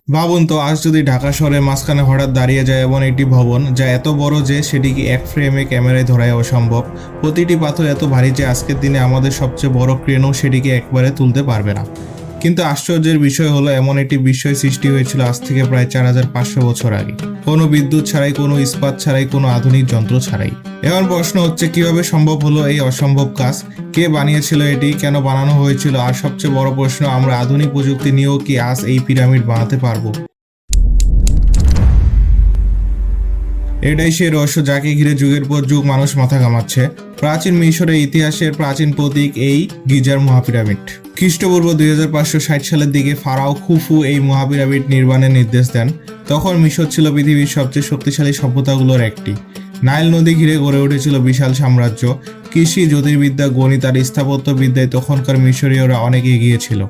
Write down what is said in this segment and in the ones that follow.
ভাবুন তো, আজ যদি ঢাকা শহরের মাঝখানে হঠাৎ দাঁড়িয়ে যায় এমন একটি ভবন যা এত বড় যে সেটিকে এক ফ্রেমে ক্যামেরায় ধরাই অসম্ভব। প্রতিটি পাথর এত ভারী যে আজকের দিনে আমাদের সবচেয়ে বড় ক্রেনও সেটিকে একবারে তুলতে পারবে না। কিন্তু আশ্চর্যের বিষয় হলো, এমন একটি বিস্ময় সৃষ্টি হয়েছিল আজ থেকে প্রায় 4500 বছর আগে, কোনো বিদ্যুৎ ছাড়াই, কোনো ইস্পাত ছাড়াই, কোনো আধুনিক যন্ত্র ছাড়াই। এখন প্রশ্ন হচ্ছে, কিভাবে সম্ভব হলো এই অসম্ভব কাজ? কে বানিয়েছিল এটি, কেন বানানো হয়েছিল, আর সবচেয়ে বড় প্রশ্ন, আমরা আধুনিক প্রযুক্তি নিয়েও কি আজ এই পিরামিড বানাতে পারবো? এটাই সেই রহস্য যাকে ঘিরে যুগের পর যুগ মানুষ মাথা ঘামাচ্ছে। প্রাচীন মিশরের ইতিহাসের প্রাচীন প্রতীক এই গিজার মহাপিরামিড। খ্রিস্টপূর্ব 2560 সালের দিকে ফারাও খুফু এই মহাপিরামিড নির্মাণের নির্দেশ দেন। তখন মিশর ছিল পৃথিবীর সবচেয়ে শক্তিশালী সভ্যতাগুলোর একটি। নাইল নদী ঘিরে গড়ে উঠেছিল বিশাল সাম্রাজ্য। কৃষি, জ্যোতির্বিদ্যা, গণিত আর স্থাপত্যবিদ্যায় তখনকার মিশরীয়রা অনেক এগিয়ে ছিল।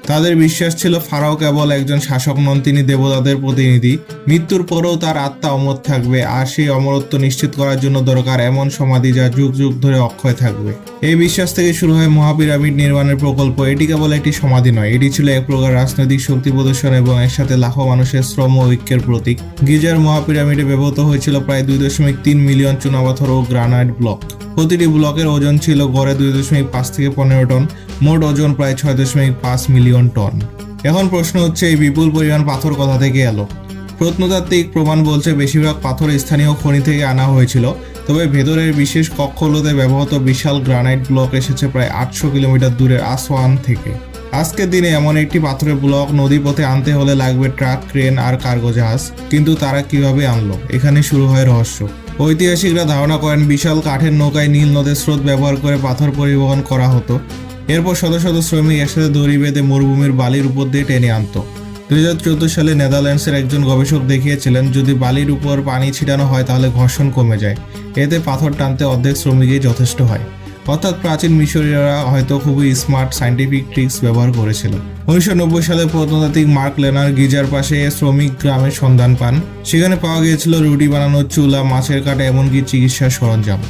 তাদের বিশ্বাস ছিল ফারাও কেবল একজন শাসক নন, তিনি দেবতাদের প্রতিনিধি। মৃত্যুর পরেও তার আত্মা অমর থাকবে, আর সেই অমরত্ব নিশ্চিত করার জন্য দরকার এমন সমাধি যা যুগ যুগ ধরে অক্ষয় থাকবে। এই বিশ্বাস থেকে শুরু হয় মহাপিরামিড নির্মাণের প্রকল্প। এটি কেবল একটি সমাধি নয়, এটি ছিল এক প্রকার রাজনৈতিক শক্তি প্রদর্শন এবং এর সাথে লাখো মানুষের শ্রম ও ঐক্যের প্রতীক। গিজার মহাপিরামিডে ব্যবহৃত হয়েছিল প্রায় 2.3 মিলিয়ন চুনাপাথর ও গ্রানাইট ব্লক। প্রতিটি ব্লকের ওজন ছিল গড়ে 2.5 থেকে 15 টন। মোট ওজন প্রায় 6.5 মিলিয়ন টন। এখন প্রশ্ন হচ্ছে, এই বিপুল পরিমাণ পাথর কোথা থেকে এলো? প্রত্নতাত্ত্বিক প্রমাণ বলছে বেশিরভাগ পাথর স্থানীয় খনি থেকে আনা হয়েছিল, তবে ভেতরের বিশেষ কক্ষগুলোতে ব্যবহৃত বিশাল গ্রানাইট ব্লক এসেছে প্রায় 800 কিলোমিটার দূরের আসওয়ান থেকে। আজকের দিনে এমন একটি পাথরের ব্লক নদীপথে আনতে হলে লাগবে ট্রাক, ক্রেন আর কার্গো জাহাজ। কিন্তু তারা কিভাবে আনলো? এখানে শুরু হয় রহস্য। ঐতিহাসিকরা ধারণা করেন বিশাল কাঠের নৌকায় নীল নদের স্রোত ব্যবহার করে পাথর পরিবহন করা হতো। এরপর শত শত শ্রমিক একসাথে দড়ি বেঁধে মরুভূমির বালির উপর দিয়ে টেনে আনতো। 2014 সালে নেদারল্যান্ডসের একজন গবেষক দেখিয়েছিলেন, যদি বালির উপর পানি ছিটানো হয় তাহলে ঘর্ষণ কমে যায়। এতে পাথর টানতে অর্ধেক শ্রমিকই যথেষ্ট হয়। অর্থাৎ প্রাচীন মিশরীয়রা হয়তো খুবই স্মার্ট সায়েন্টিফিক ট্রিক্স ব্যবহার করেছিল। 1990 সালে প্রত্নতাত্ত্বিক মার্ক লেনার গিজার পাশে শ্রমিক গ্রামের সন্ধান পান। সেখানে পাওয়া গিয়েছিল রুটি বানানোর চুলা, মাছের কাঁটা, এমনকি চিকিৎসার সরঞ্জাম।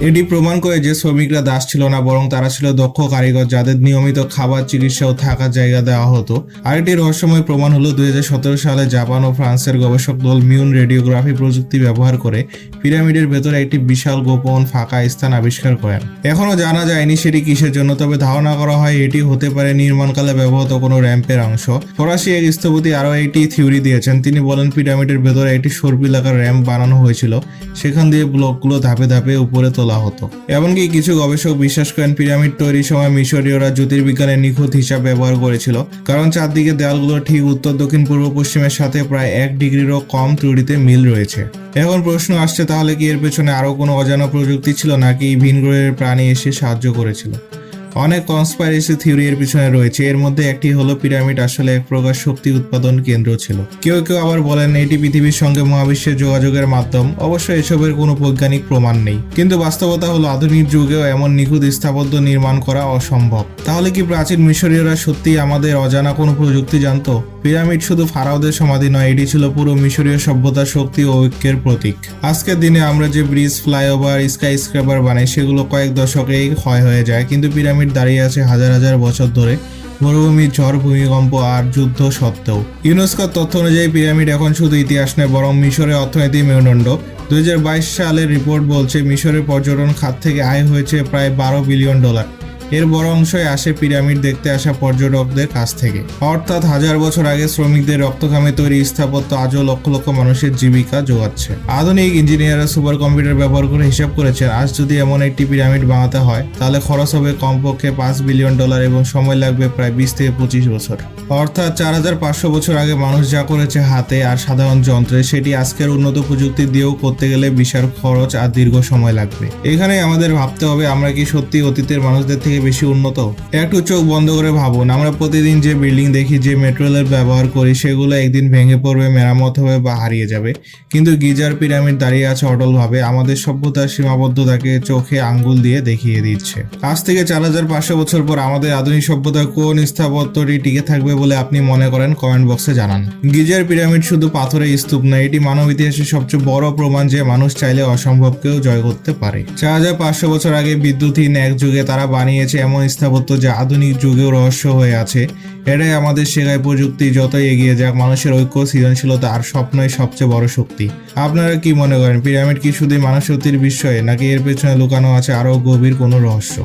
এটি প্রমাণ করে যে শ্রমিকরা দাস ছিল না, বরং তারা ছিল দক্ষ কারিগর যাদের নিয়মিত খাবার, চিকিৎসা ও থাকার জায়গা দেওয়া হতো। আরেকটি রহস্যময় প্রমাণ হলো 2017 সালে জাপান ও ফ্রান্সের গবেষক দল মিউন রেডিওগ্রাফি প্রযুক্তি ব্যবহার করে পিরামিডের ভেতরে একটি বিশাল গোপন ফাঁকা স্থান আবিষ্কার করেন। এখনও জানা যায়নি সেটি কিসের জন্য, তবে ধারণা করা হয় এটি হতে পারে নির্মাণকালে ব্যবহৃত কোনো র্যাম্পের অংশ। ফরাসি এক স্থপতি আরও একটি থিওরি দিয়েছেন। তিনি বলেন পিরামিডের ভেতরে একটি সর্পিল আকার র্যাম্প বানানো হয়েছিল, সেখান দিয়ে ব্লকগুলো ধাপে ধাপে উপরে তোলা হতো। এমনকি কিছু গবেষক বিশ্বাস করেন পিরামিড তৈরির সময় মিশরীয়রা জ্যোতির্বিজ্ঞানের নিখুঁত হিসাব ব্যবহার করেছিল, কারণ চারদিকে দেয়ালগুলোর ঠিক উত্তর, দক্ষিণ, পূর্ব, পশ্চিমের সাথে প্রায় 1 ডিগ্রিরও কম ত্রুটিতে মিল রয়েছে। এখন প্রশ্ন আসছে, তাহলে কি এর পেছনে আরও কোনো অজানা প্রযুক্তি ছিল, নাকি ভিন গ্রহের প্রাণী এসে সাহায্য করেছিল? অনেক কনস্পাইরেসি থিওরি এর পিছনে রয়েছে। এর মধ্যে একটি হলো পিরামিড আসলে এক প্রকার শক্তি উৎপাদন কেন্দ্র ছিল। কেউ কেউ আবার বলেন এটি পৃথিবীর সঙ্গে মহাবিশ্বের যোগাযোগের মাধ্যম। অবশ্য এসবের কোনো বৈজ্ঞানিক প্রমাণ নেই, কিন্তু বাস্তবতা হলো আধুনিক যুগেও এমন নিখুঁত স্থাপত্য নির্মাণ করা অসম্ভব। তাহলে কি প্রাচীন মিশরীয়রা সত্যিই আমাদের অজানা কোনো প্রযুক্তি জানতো? পিরামিড শুধু ফারাওদের সমাধি নয়, এটি ছিল পুরো মিশরীয় সভ্যতার শক্তি ও ঐক্যের প্রতীক। আজকের দিনে আমরা যে ব্রিজ, ফ্লাইওভার, স্কাই স্ক্র্যাপার বানাই সেগুলো কয়েক দশকেই ক্ষয় হয়ে যায়, কিন্তু পিরামিড দাঁড়িয়ে আছে হাজার হাজার বছর ধরে, মরুভূমি, ঝড়, ভূমিকম্প আর যুদ্ধ সত্ত্বেও। ইউনেস্কোর তথ্য অনুযায়ী পিরামিড এখন শুধু ইতিহাস নয়, বরং মিশরের অর্থনৈতিক মেরুদণ্ড। 2022 সালের রিপোর্ট বলছে মিশরের পর্যটন খাত থেকে আয় হয়েছে প্রায় $12 বিলিয়ন। এর বড় অংশই আসে পিরামিড দেখতে আসা পর্যটকদের কাছ থেকে। অর্থাৎ হাজার বছর আগে শ্রমিকদের রক্তঘামে তৈরি স্থাপত্য আজও লক্ষ লক্ষ মানুষের জীবিকা যোগাচ্ছে। আধুনিক ইঞ্জিনিয়াররা সুপার কম্পিউটার ব্যবহার করে হিসাব করেছেন, আজ যদি এমন একটি পিরামিড বানাতে হয় তাহলে খরচ হবে কমপক্ষে $5 বিলিয়ন এবং সময় লাগবে প্রায় 20 থেকে 25 বছর। অর্থাৎ 4500 বছর আগে মানুষ যা করেছে হাতে আর সাধারণ যন্ত্রে, সেটি আজকের উন্নত প্রযুক্তি দিয়েও করতে গেলে বিশাল খরচ আর দীর্ঘ সময় লাগবে। এখানেই আমাদের ভাবতে হবে, আমরা কি সত্যি অতীতের মানুষদের থেকে বেশি উন্নত? একটু চোখ বন্ধ করে ভাবুন, আমরা প্রতিদিন যে বিল্ডিং দেখি, যে মেটেরিয়াল ব্যবহার করি, সেগুলো একদিন ভেঙে পড়বে, মেরামত হবে বা হারিয়ে যাবে। কিন্তু গিজার পিরামিড দাঁড়িয়ে আছে অটলভাবে, আমাদের সভ্যতার সীমাবদ্ধতাকে চোখে আঙ্গুল দিয়ে দেখিয়ে দিচ্ছে। আজ থেকে 4500 বছর পর আমাদের আধুনিক সভ্যতার কোন স্থাপত্যটি টিকে থাকবে বলে আপনি মনে করেন? কমেন্ট বক্সে জানান। গিজার পিরামিড শুধু পাথরের স্তূপ নয়, এটি মানব ইতিহাসের সবচেয়ে বড় প্রমাণ যে মানুষ চাইলে অসম্ভবকেও জয় করতে পারে। 4500 বছর আগে বিদ্যুৎহীন এক যুগে তারা বানিয়েছে বানিয়েছে এমন স্থাপত্য যা আধুনিক যুগেও রহস্য হয়ে আছে। এটাই আমাদের শেখায় প্রযুক্তি যতই এগিয়ে যাক, মানুষের ঐক্য, সৃজনশীলতা আর স্বপ্নই সবচেয়ে বড় শক্তি। আপনারা কি মনে করেন, পিরামিড কি শুধুই মানব শক্তির বিষয়, নাকি এর পেছনে লুকানো আছে আরও গভীর কোনো রহস্য?